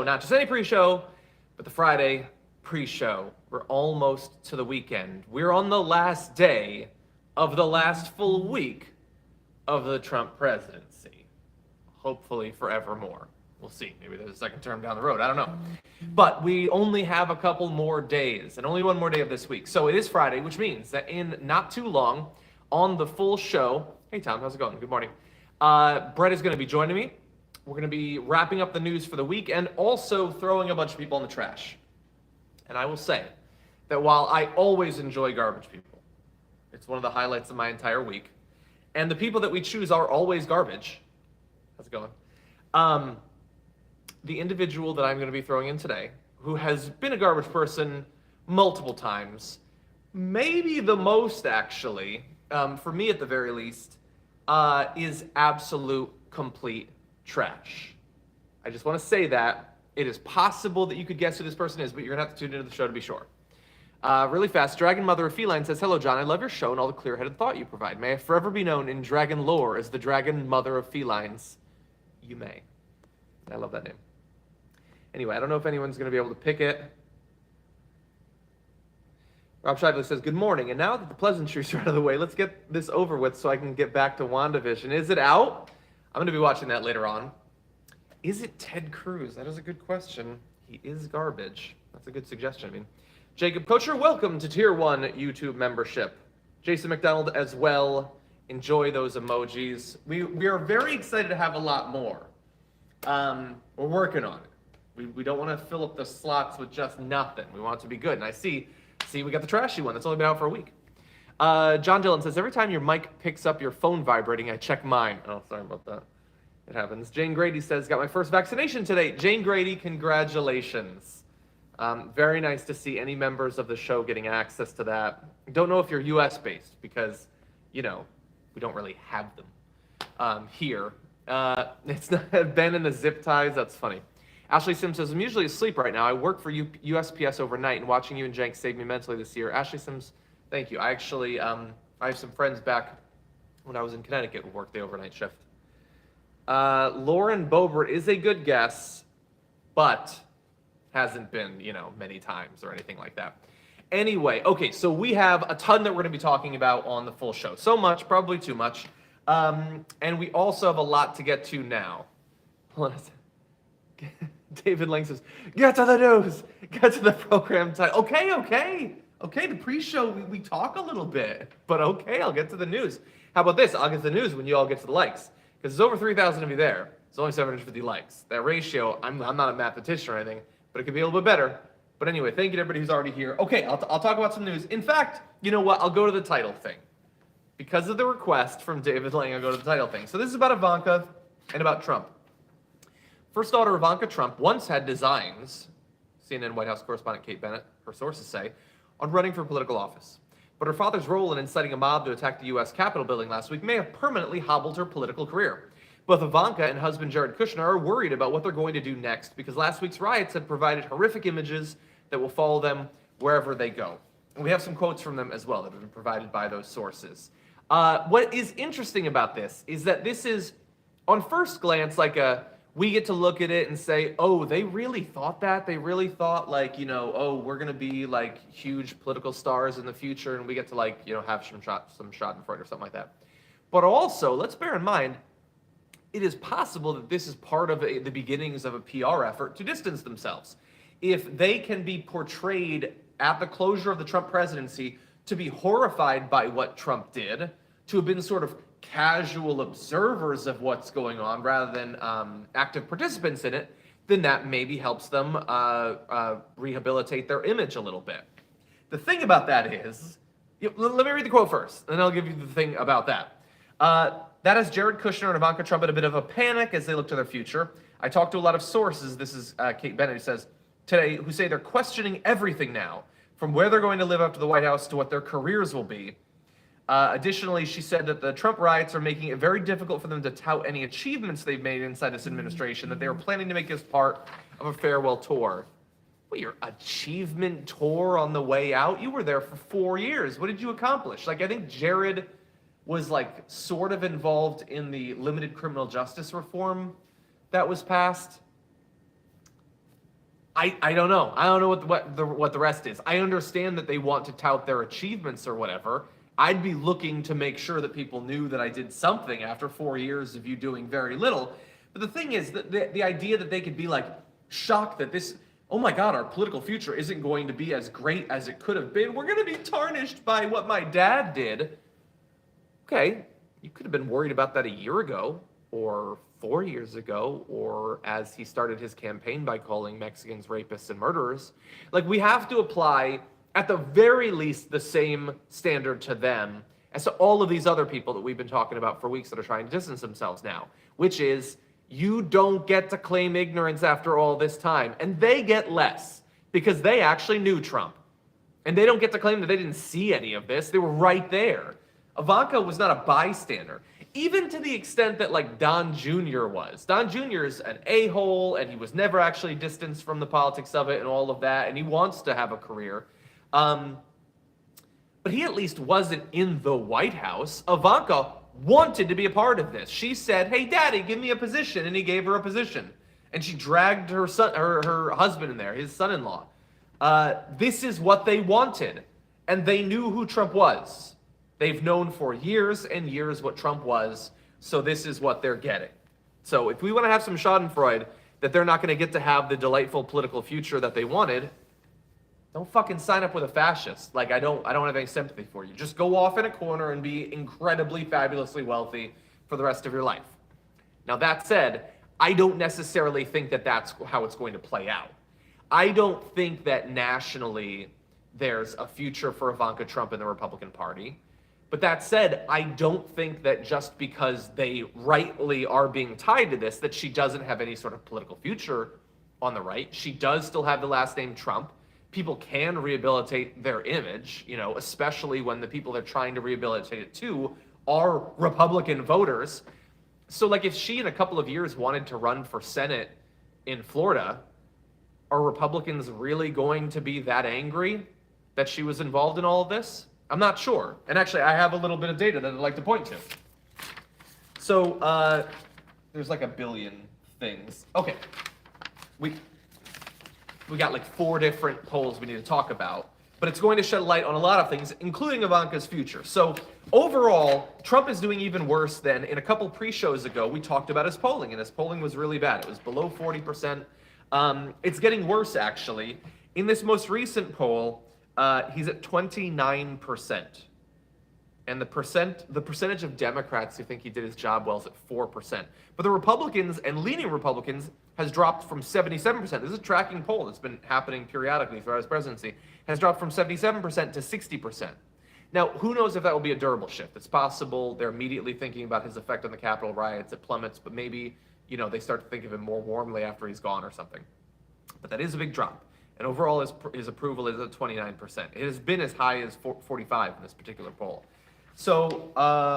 not just any pre-show, but the Friday pre-show. We're almost to the weekend. We're on the last day of the last full week of the Trump presidency. Hopefully forevermore. We'll see. Maybe there's a second term down the road. I don't know. But we only have a couple more days, and only one more day of this week. So it is Friday, which means that in not too long, on the full show, hey Tom, how's it going? Good morning. Brett is going to be joining me. We're going to be wrapping up the news for the week and also throwing a bunch of people in the trash. And I will say that while I always enjoy garbage people, it's one of the highlights of my entire week, and the people that we choose are always garbage. How's it going? The individual that I'm going to be throwing in today, who has been a garbage person multiple times, maybe the most actually, for me at the very least, is absolute complete trash. I just want to say that. It is possible that you could guess who this person is, but you're going to have to tune into the show to be sure. Really fast, Dragon Mother of Feline says, "Hello, John. I love your show and all the clear-headed thought you provide. May I forever be known in dragon lore as the Dragon Mother of Felines." You may. I love that name. Anyway, I don't know if anyone's going to be able to pick it. Rob Shively says, "Good morning. And now that the pleasantries are out of the way, let's get this over with so I can get back to WandaVision. Is it out?" I'm going to be watching that later on. Is it Ted Cruz? That is a good question. He is garbage. That's a good suggestion. I mean, Jacob Kocher, welcome to Tier 1 YouTube membership. Jason McDonald as well. Enjoy those emojis. We are very excited to have a lot more. We're working on it. We don't want to fill up the slots with just nothing. We want it to be good. And I see we got the trashy one that's only been out for a week. John Dillon says, "Every time your mic picks up your phone vibrating, I check mine." Oh, sorry about that. It happens. Jane Grady says, "Got my first vaccination today." Jane Grady, congratulations. Very nice to see any members of the show getting access to that. Don't know if you're US based because, we don't really have them here. It's not Ben in the zip ties. That's funny. Ashley Sims says, "I'm usually asleep right now. I work for USPS overnight, and watching you and Jank saved me mentally this year." Ashley Sims, thank you. I actually, I have some friends back when I was in Connecticut who worked the overnight shift. Lauren Boebert is a good guess, but hasn't been, many times or anything like that. Anyway, okay, so we have a ton that we're going to be talking about on the full show. So much, probably too much. And we also have a lot to get to now. Hold on a second. David Lang says, "Get to the news. Get to the program title." Okay, the pre-show, we talk a little bit. But okay, I'll get to the news. How about this? I'll get to the news when you all get to the likes. Because there's over 3,000 of you there. There's only 750 likes. That ratio, I'm not a mathematician or anything, but it could be a little bit better. But anyway, thank you to everybody who's already here. Okay, I'll talk about some news. In fact, you know what? I'll go to the title thing. Because of the request from David Lang, I'll go to the title thing. So this is about Ivanka and about Trump. First daughter Ivanka Trump once had designs, CNN White House correspondent Kate Bennett, her sources say, on running for political office. But her father's role in inciting a mob to attack the U.S. Capitol building last week may have permanently hobbled her political career. Both Ivanka and husband Jared Kushner are worried about what they're going to do next because last week's riots had provided horrific images that will follow them wherever they go. And we have some quotes from them as well that have been provided by those sources. What is interesting about this is that this is, on first glance, we get to look at it and say, oh, they really thought that? They really thought oh, we're going to be huge political stars in the future and we get to have some schadenfreude or something like that. But also, let's bear in mind, it is possible that this is part of the beginnings of a PR effort to distance themselves. If they can be portrayed at the closure of the Trump presidency to be horrified by what Trump did, to have been sort of casual observers of what's going on rather than active participants in it, then that maybe helps them rehabilitate their image a little bit. The thing about that is, let me read the quote first, and then I'll give you the thing about that. That has Jared Kushner and Ivanka Trump in a bit of a panic as they look to their future. I talked to a lot of sources, this is Kate Bennett, who says, today, who say they're questioning everything now, from where they're going to live after the White House to what their careers will be. Additionally, she said that the Trump riots are making it very difficult for them to tout any achievements they've made inside this administration, that they were planning to make as part of a farewell tour. Well, your achievement tour on the way out? You were there for 4 years. What did you accomplish? I think Jared was sort of involved in the limited criminal justice reform that was passed. I don't know. I don't know what the rest is. I understand that they want to tout their achievements or whatever. I'd be looking to make sure that people knew that I did something after 4 years of you doing very little. But the thing is that the idea that they could be like shocked that this, oh my God, our political future isn't going to be as great as it could have been. We're going to be tarnished by what my dad did. Okay, you could have been worried about that a year ago or 4 years ago, or as he started his campaign by calling Mexicans rapists and murderers. Like, we have to apply, at the very least, the same standard to them as to all of these other people that we've been talking about for weeks that are trying to distance themselves now, which is, you don't get to claim ignorance after all this time. And they get less because they actually knew Trump. And they don't get to claim that they didn't see any of this. They were right there. Ivanka was not a bystander. Even to the extent that, like, Don Jr. was. Don Jr. is an a-hole, and he was never actually distanced from the politics of it and all of that, and he wants to have a career. But he at least wasn't in the White House. Ivanka wanted to be a part of this. She said, hey, Daddy, give me a position, and he gave her a position. And she dragged her son, her husband in there, his son-in-law. This is what they wanted, and they knew who Trump was. They've known for years and years what Trump was, so this is what they're getting. So if we want to have some schadenfreude that they're not going to get to have the delightful political future that they wanted, don't fucking sign up with a fascist. Like, I don't have any sympathy for you. Just go off in a corner and be incredibly, fabulously wealthy for the rest of your life. Now, that said, I don't necessarily think that that's how it's going to play out. I don't think that nationally there's a future for Ivanka Trump in the Republican Party. But that said, I don't think that just because they rightly are being tied to this, that she doesn't have any sort of political future on the right. She does still have the last name Trump. People can rehabilitate their image, you know, especially when the people they're trying to rehabilitate it to are Republican voters. So, like, if she in a couple of years wanted to run for Senate in Florida, are Republicans really going to be that angry that she was involved in all of this? I'm not sure. And actually, I have a little bit of data that I'd like to point to. So, there's like a billion things. Okay. We got like 4 different polls we need to talk about, but it's going to shed light on a lot of things, including Ivanka's future. So, overall, Trump is doing even worse than in a couple pre-shows ago, we talked about his polling, and his polling was really bad. It was below 40%. It's getting worse, actually. In this most recent poll, he's at 29%. And the percentage of Democrats who think he did his job well is at 4%. But the Republicans and leaning Republicans has dropped from 77%. This is a tracking poll that's been happening periodically throughout his presidency. Has dropped from 77% to 60%. Now, who knows if that will be a durable shift? It's possible they're immediately thinking about his effect on the Capitol riots. It plummets, but maybe, you know, they start to think of him more warmly after he's gone or something. But that is a big drop. And overall, his approval is at 29%. It has been as high as 45 in this particular poll. So,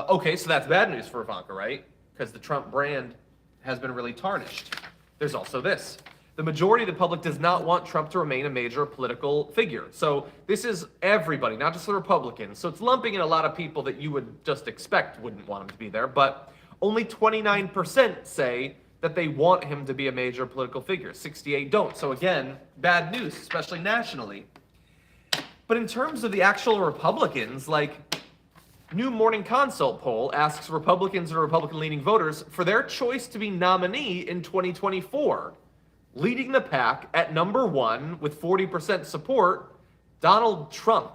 okay, so that's bad news for Ivanka, right? Because the Trump brand has been really tarnished. There's also this. The majority of the public does not want Trump to remain a major political figure. So this is everybody, not just the Republicans. So it's lumping in a lot of people that you would just expect wouldn't want him to be there. But only 29% say that they want him to be a major political figure. 68 don't. So again, bad news, especially nationally. But in terms of the actual Republicans, like, New Morning Consult poll asks Republicans and Republican-leaning voters for their choice to be nominee in 2024. Leading the pack at number 1 with 40% support, Donald Trump.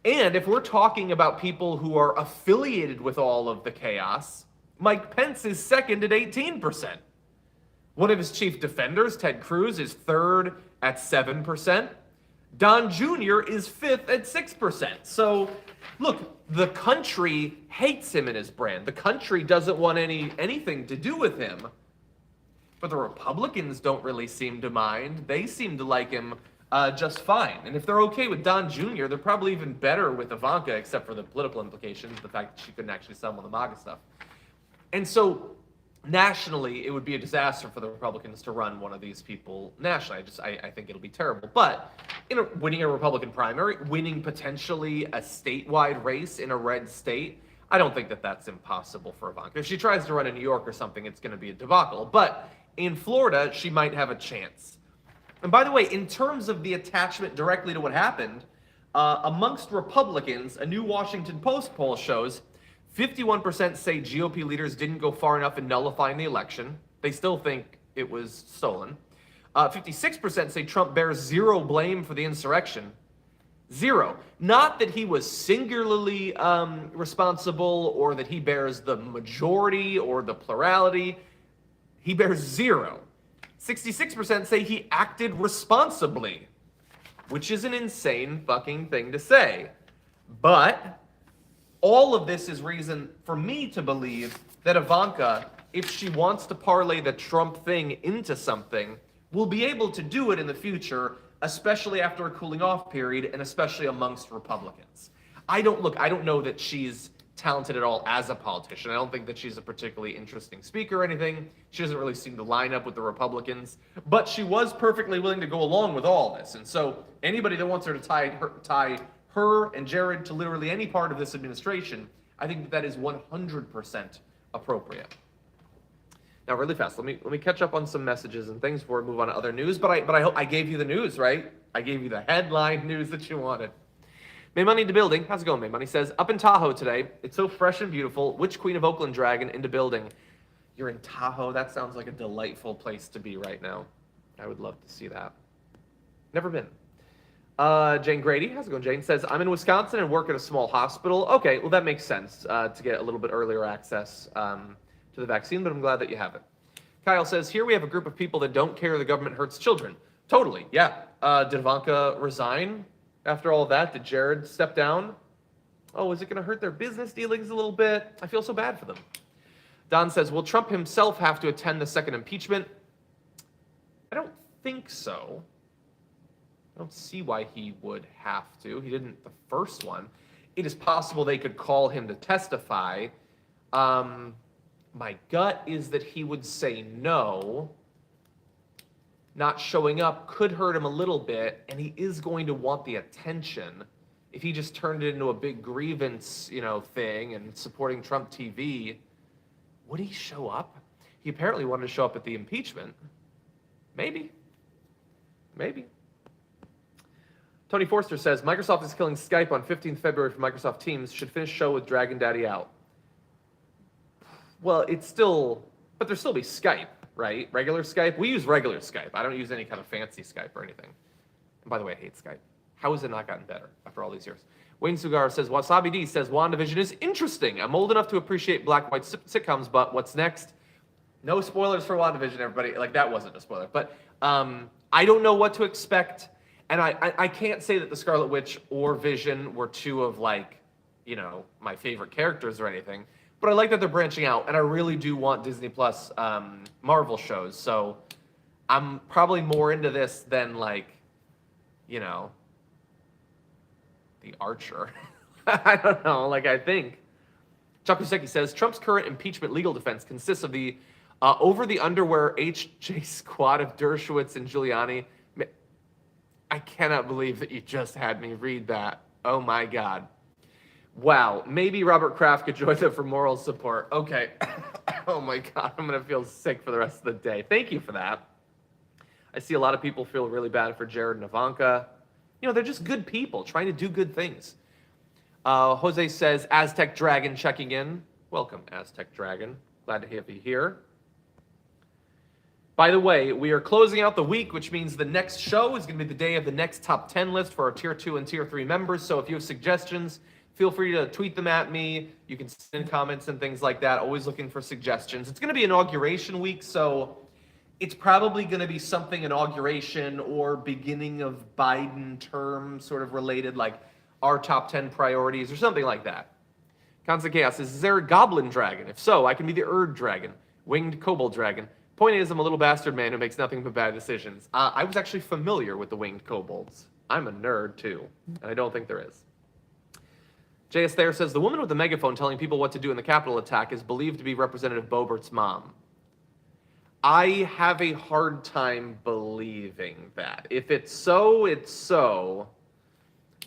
And if we're talking about people who are affiliated with all of the chaos, Mike Pence is second at 18%. One of his chief defenders, Ted Cruz, is third at 7%. Don Jr. is fifth at 6%. So, look, the country hates him and his brand. The country doesn't want anything to do with him. But the Republicans don't really seem to mind. They seem to like him just fine. And if they're okay with Don Jr., they're probably even better with Ivanka, except for the political implications, the fact that she couldn't actually sell the MAGA stuff. And so, nationally, it would be a disaster for the Republicans to run one of these people nationally. I think it'll be terrible. But winning a Republican primary, winning potentially a statewide race in a red state, I don't think that that's impossible for Ivanka. If she tries to run in New York or something, it's going to be a debacle. But in Florida, she might have a chance. And by the way, in terms of the attachment directly to what happened, amongst Republicans, a new Washington Post poll shows 51% say GOP leaders didn't go far enough in nullifying the election. They still think it was stolen. 56% say Trump bears zero blame for the insurrection. Zero. Not that he was singularly responsible or that he bears the majority or the plurality. He bears zero. 66% say he acted responsibly, which is an insane fucking thing to say. But all of this is reason for me to believe that Ivanka, if she wants to parlay the Trump thing into something, will be able to do it in the future, especially after a cooling off period and especially amongst Republicans. I don't know that she's talented at all as a politician. I don't think that she's a particularly interesting speaker or anything. She doesn't really seem to line up with the Republicans, but she was perfectly willing to go along with all this. And so anybody that wants her to tie her and Jared to literally any part of this administration, I think that is 100% appropriate. Now, really fast, let me catch up on some messages and things before we move on to other news. But I hope I gave you the news, right? I gave you the headline news that you wanted. May Money into building. How's it going, May Money? Says, up in Tahoe today. It's so fresh and beautiful. Which Queen of Oakland dragon into building? You're in Tahoe. That sounds like a delightful place to be right now. I would love to see that. Never been. Jane Grady, how's it going, Jane? Says, I'm in Wisconsin and work at a small hospital. Okay, well, that makes sense to get a little bit earlier access to the vaccine, but I'm glad that you have it. Kyle says, here we have a group of people that don't care the government hurts children. Totally, yeah. Did Ivanka resign after all of that? Did Jared step down? Oh, is it going to hurt their business dealings a little bit? I feel so bad for them. Don says, will Trump himself have to attend the second impeachment? I don't think so. I don't see why he would have to. He didn't the first one. It is possible they could call him to testify. My gut is that he would say no. Not showing up could hurt him a little bit, and he is going to want the attention. If he just turned it into a big grievance, thing and supporting Trump TV, would he show up? He apparently wanted to show up at the impeachment. Maybe. Tony Forster says, Microsoft is killing Skype on 15th February for Microsoft Teams. Should finish show with Dragon Daddy out. Well, but there'll still be Skype, right? Regular Skype. We use regular Skype. I don't use any kind of fancy Skype or anything. And by the way, I hate Skype. How has it not gotten better after all these years? Wayne Sugar says, Wasabi D says, WandaVision is interesting. I'm old enough to appreciate black and white sitcoms, but what's next? No spoilers for WandaVision, everybody. Like, that wasn't a spoiler. But I don't know what to expect. And I can't say that the Scarlet Witch or Vision were two of, my favorite characters or anything. But I like that they're branching out, and I really do want Disney Plus Marvel shows. So I'm probably more into this than, The Archer. I don't know, I think. Chakuseki says, Trump's current impeachment legal defense consists of the over-the-underwear HJ squad of Dershowitz and Giuliani. I cannot believe that you just had me read that. Oh, my God. Wow, maybe Robert Kraft could join them for moral support. Okay. Oh my God, I'm going to feel sick for the rest of the day. Thank you for that. I see a lot of people feel really bad for Jared and Ivanka. They're just good people trying to do good things. Jose says, Aztec Dragon checking in. Welcome, Aztec Dragon. Glad to have you here. By the way, we are closing out the week, which means the next show is going to be the day of the next top 10 list for our Tier 2 and Tier 3 members. So if you have suggestions, feel free to tweet them at me. You can send comments and things like that. Always looking for suggestions. It's going to be inauguration week, so it's probably going to be something inauguration or beginning of Biden term sort of related, like our top 10 priorities or something like that. Constant Chaos says, is there a goblin dragon? If so, I can be the Erd dragon, winged kobold dragon. Point is, I'm a little bastard man who makes nothing but bad decisions. I was actually familiar with the winged kobolds. I'm a nerd, too, and I don't think there is. JS Thayer says, the woman with the megaphone telling people what to do in the Capitol attack is believed to be Representative Boebert's mom. I have a hard time believing that. If it's so, it's so.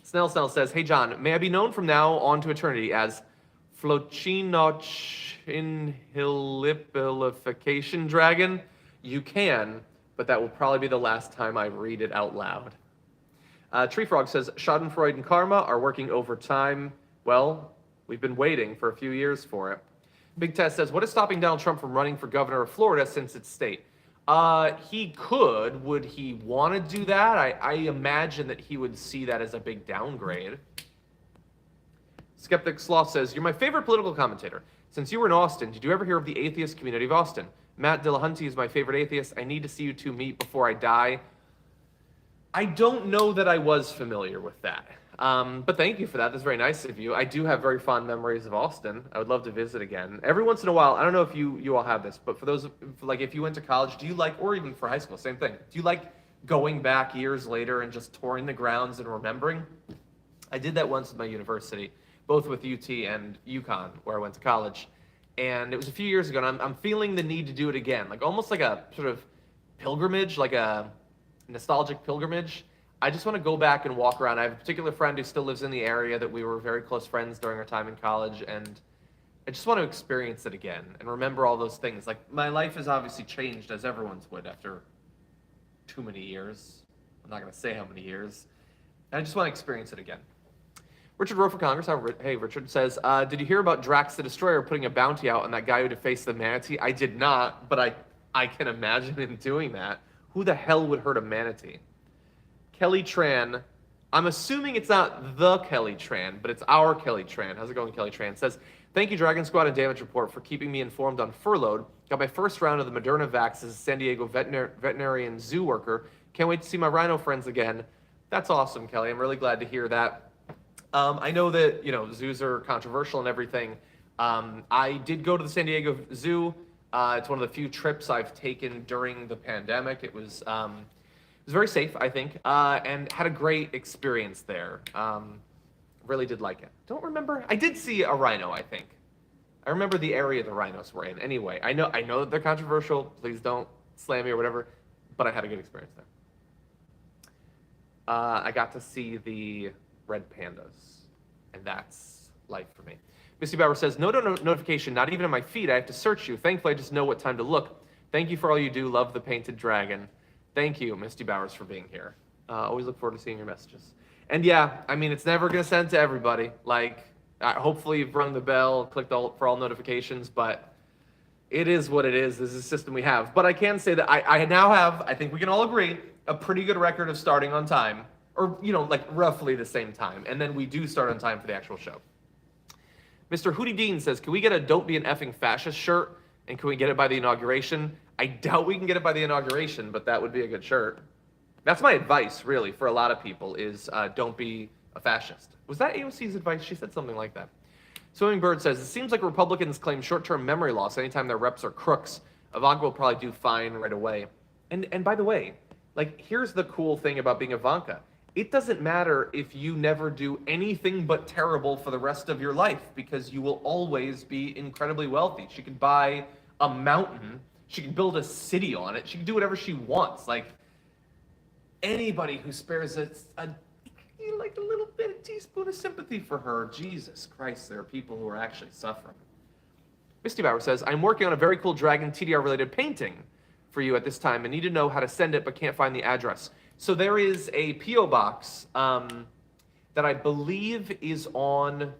Snell says, hey, John, may I be known from now on to eternity as Flochinoch Inhilipification Dragon? You can, but that will probably be the last time I read it out loud. Tree Frog says, Schadenfreude and Karma are working overtime. Well, we've been waiting for a few years for it. Big Tess says, what is stopping Donald Trump from running for governor of Florida since it's state? He could. Would he want to do that? I imagine that he would see that as a big downgrade. Skeptic Sloth says, you're my favorite political commentator. Since you were in Austin, did you ever hear of the atheist community of Austin? Matt Dillahunty is my favorite atheist. I need to see you two meet before I die. I don't know that I was familiar with that. But thank you for that. That's very nice of you. I do have very fond memories of Austin. I would love to visit again. Every once in a while, I don't know if you all have this, but for those, like if you went to college, do you like, or even for high school, same thing. Do you like going back years later and just touring the grounds and remembering? I did that once with my university, both with UT and UConn, where I went to college. And it was a few years ago, and I'm feeling the need to do it again, like almost like a sort of pilgrimage, like a nostalgic pilgrimage. I just want to go back and walk around. I have a particular friend who still lives in the area that we were very close friends during our time in college, and I just want to experience it again and remember all those things. Like, my life has obviously changed, as everyone's would, after too many years. I'm not going to say how many years. And I just want to experience it again. Richard wrote for Congress. Hey, Richard says, did you hear about Drax the Destroyer putting a bounty out on that guy who defaced the manatee? I did not, but I can imagine him doing that. Who the hell would hurt a manatee? Kelly Tran, I'm assuming it's not the Kelly Tran, but it's our Kelly Tran. How's it going, Kelly Tran? Says, thank you, Dragon Squad and Damage Report, for keeping me informed on furloughed. Got my first round of the Moderna vax as a San Diego veterinarian zoo worker. Can't wait to see my rhino friends again. That's awesome, Kelly. I'm really glad to hear that. I know that, zoos are controversial and everything. I did go to the San Diego Zoo. It's one of the few trips I've taken during the pandemic. It was very safe, I think, and had a great experience there. Really did like it. Don't remember. I did see a rhino, I think. I remember the area the rhinos were in. Anyway, I know that they're controversial. Please don't slam me or whatever, but I had a good experience there. I got to see the red pandas, and that's life for me. Misty Bauer says, no notification, not even on my feed. I have to search you. Thankfully, I just know what time to look. Thank you for all you do. Love the painted dragon. Thank you, Misty Bowers, for being here. Always look forward to seeing your messages. And yeah, I mean, it's never going to send to everybody. Like, hopefully you've rung the bell, clicked for all notifications, but it is what it is. This is the system we have. But I can say that I now have, I think we can all agree, a pretty good record of starting on time, or, like roughly the same time. And then we do start on time for the actual show. Mr. Hootie Dean says, can we get a Don't Be an Effing Fascist shirt? And can we get it by the inauguration? I doubt we can get it by the inauguration, but that would be a good shirt. That's my advice, really, for a lot of people, is don't be a fascist. Was that AOC's advice? She said something like that. Swimming Bird says, it seems like Republicans claim short-term memory loss anytime their reps are crooks. Ivanka will probably do fine right away. And by the way, like, here's the cool thing about being Ivanka. It doesn't matter if you never do anything but terrible for the rest of your life, because you will always be incredibly wealthy. She could buy a mountain. She could build a city on it. She can do whatever she wants. Like, anybody who spares a little bit, a teaspoon of sympathy for her, Jesus Christ, there are people who are actually suffering. Misty Bauer says, I'm working on a very cool Dragon TDR-related painting for you at this time and need to know how to send it but can't find the address. So there is a P.O. box that I believe is on,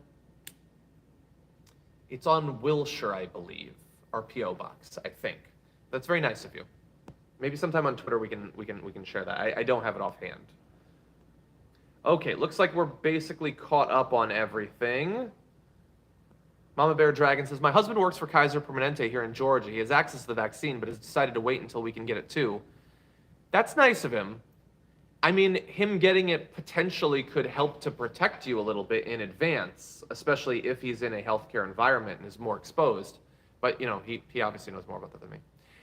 it's on Wilshire, I believe, our P.O. box, I think. That's very nice of you. Maybe sometime on Twitter we can share that. I don't have it offhand. Okay, looks like we're basically caught up on everything. Mama Bear Dragon says, my husband works for Kaiser Permanente here in Georgia. He has access to the vaccine, but has decided to wait until we can get it too. That's nice of him. I mean, him getting it potentially could help to protect you a little bit in advance, especially if he's in a healthcare environment and is more exposed. But, he obviously knows more about that than me.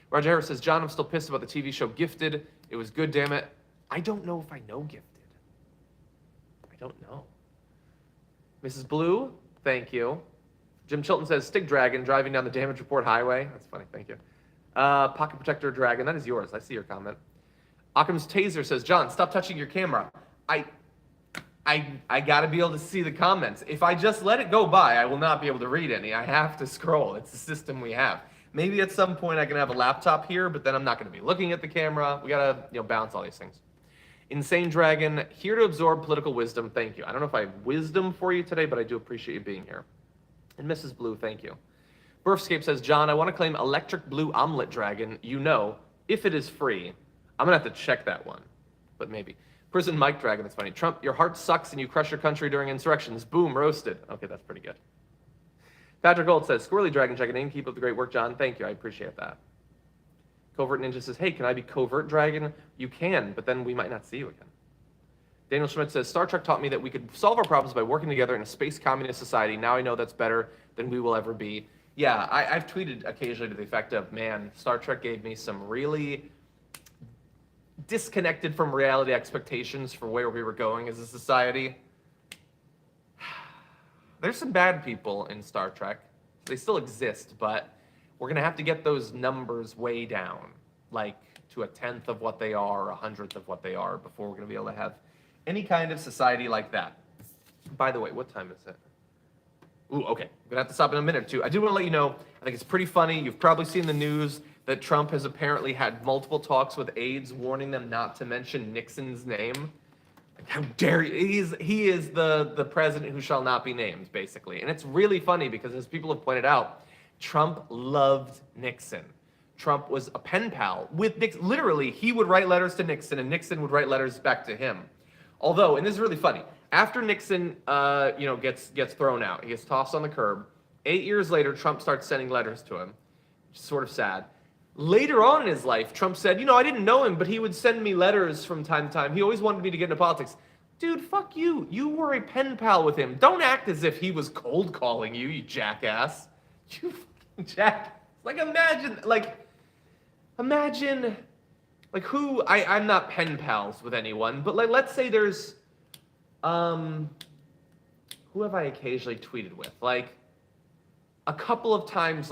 Roger Harris says, John, I'm still pissed about the TV show Gifted. It was good, damn it. I don't know if I know Gifted. I don't know. Mrs. Blue, thank you. Jim Chilton says, Stig Dragon driving down the Damage Report Highway. That's funny, thank you. Pocket Protector Dragon, that is yours. I see your comment. Occam's Taser says, John, stop touching your camera. I gotta be able to see the comments. If I just let it go by, I will not be able to read any. I have to scroll. It's the system we have. Maybe at some point I can have a laptop here, but then I'm not going to be looking at the camera. We got to, balance all these things. Insane Dragon, here to absorb political wisdom. Thank you. I don't know if I have wisdom for you today, but I do appreciate you being here. And Mrs. Blue, thank you. Birthscape says, John, I want to claim Electric Blue Omelet Dragon. If it is free. I'm going to have to check that one, but maybe. Prison Mike Dragon, that's funny. Trump, your heart sucks and you crush your country during insurrections. Boom, roasted. Okay, that's pretty good. Patrick Gold says, Squirrely Dragon checking in. Keep up the great work, John. Thank you. I appreciate that. Covert Ninja says, hey, can I be Covert Dragon? You can, but then we might not see you again. Daniel Schmidt says, Star Trek taught me that we could solve our problems by working together in a space communist society. Now I know that's better than we will ever be. Yeah, I've tweeted occasionally to the effect of, man, Star Trek gave me some really disconnected from reality expectations for where we were going as a society. There's some bad people in Star Trek. They still exist, but we're going to have to get those numbers way down, like to a 10th of what they are, a 100th of what they are, before we're going to be able to have any kind of society like that. By the way, what time is it? Ooh, okay. I'm going to have to stop in a minute or two. I do want to let you know, I think it's pretty funny. You've probably seen the news that Trump has apparently had multiple talks with aides warning them not to mention Nixon's name. Like, how dare you? He is the president who shall not be named, basically. And it's really funny because, as people have pointed out, Trump loved Nixon. Trump was a pen pal with Nixon. Literally, he would write letters to Nixon, and Nixon would write letters back to him. Although, and this is really funny, after Nixon, gets thrown out, he gets tossed on the curb. 8 years later, Trump starts sending letters to him, which is sort of sad. Later on in his life, Trump said, I didn't know him, but he would send me letters from time to time. He always wanted me to get into politics. Dude, fuck you. You were a pen pal with him. Don't act as if he was cold calling you, you jackass. You fucking jackass. Imagine, who, I'm not pen pals with anyone, but let's say there's, who have I occasionally tweeted with? A couple of times,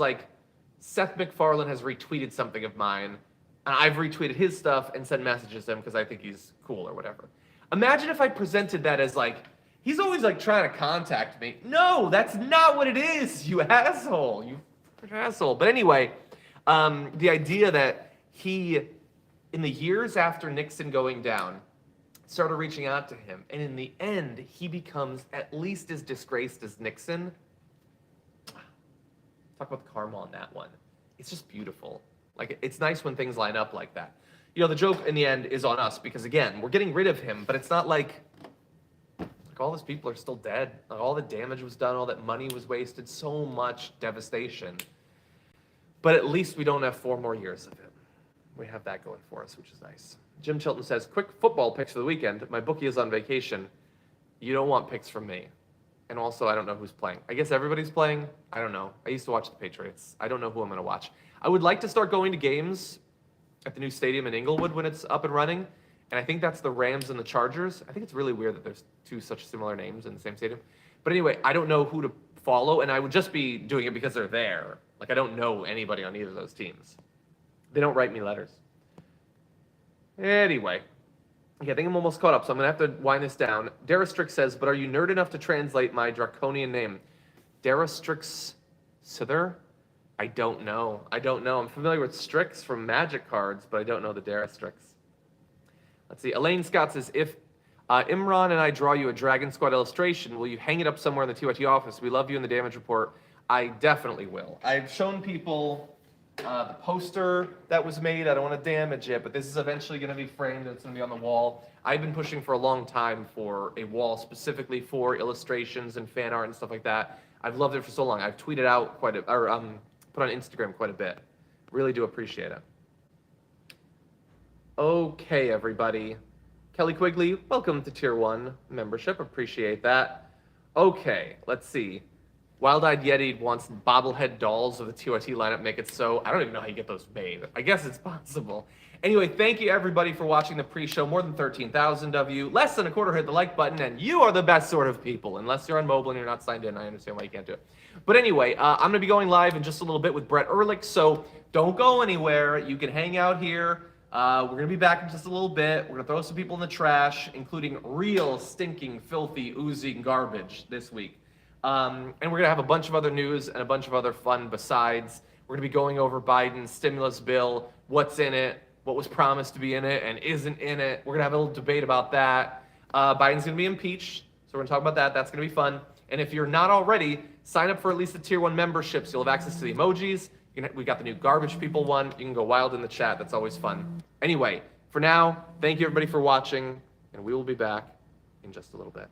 Seth MacFarlane has retweeted something of mine, and I've retweeted his stuff and sent messages to him because I think he's cool or whatever. Imagine if I presented that as he's always trying to contact me. No, that's not what it is, you asshole. You asshole. But anyway, the idea that he, in the years after Nixon going down, started reaching out to him, and in the end, he becomes at least as disgraced as Nixon. Talk about the karma on that one. It's just beautiful. It's nice when things line up like that. The joke in the end is on us because, again, we're getting rid of him, but it's not like all these people are still dead. All the damage was done, all that money was wasted, so much devastation. But at least we don't have 4 more years of him. We have that going for us, which is nice. Jim Chilton says, quick football picks for the weekend. My bookie is on vacation. You don't want picks from me. And also, I don't know who's playing. I guess everybody's playing. I don't know. I used to watch the Patriots. I don't know who I'm going to watch. I would like to start going to games at the new stadium in Inglewood when it's up and running. And I think that's the Rams and the Chargers. I think it's really weird that there's 2 such similar names in the same stadium. But anyway, I don't know who to follow, and I would just be doing it because they're there. I don't know anybody on either of those teams. They don't write me letters. Anyway. Okay, I think I'm almost caught up, so I'm going to have to wind this down. Darastrix says, but are you nerd enough to translate my draconian name? Darastrix Sither? I don't know. I'm familiar with Strix from Magic cards, but I don't know the Darastrix. Let's see. Elaine Scott says, if Imran and I draw you a Dragon Squad illustration, will you hang it up somewhere in the TYT office? We love you in the damage report. I definitely will. I've shown people the poster that was made. I don't want to damage it, but this is eventually going to be framed and it's going to be on the wall. I've been pushing for a long time for a wall specifically for illustrations and fan art and stuff like that. I've loved it for so long. I've tweeted out put on Instagram quite a bit. Really do appreciate it. Okay, everybody. Kelly Quigley, welcome to Tier 1 membership. Appreciate that. Okay, let's see. Wild-Eyed Yeti wants bobblehead dolls of the TYT lineup. Make it so. I don't even know how you get those made. I guess it's possible. Anyway, thank you everybody for watching the pre-show. More than 13,000 of you. Less than a quarter hit the like button, and you are the best sort of people. Unless you're on mobile and you're not signed in, I understand why you can't do it. But anyway, I'm going to be going live in just a little bit with Brett Ehrlich, so don't go anywhere. You can hang out here. We're going to be back in just a little bit. We're going to throw some people in the trash, including real stinking, filthy, oozing garbage this week. And we're going to have a bunch of other news and a bunch of other fun besides. We're going to be going over Biden's stimulus bill, what's in it, what was promised to be in it and isn't in it. We're going to have a little debate about that. Biden's going to be impeached, so we're going to talk about that. That's going to be fun. And if you're not already, sign up for at least the Tier 1 membership, so you'll have access to the emojis. We got the new Garbage People one. You can go wild in the chat. That's always fun. Anyway, for now, thank you everybody for watching, and we will be back in just a little bit.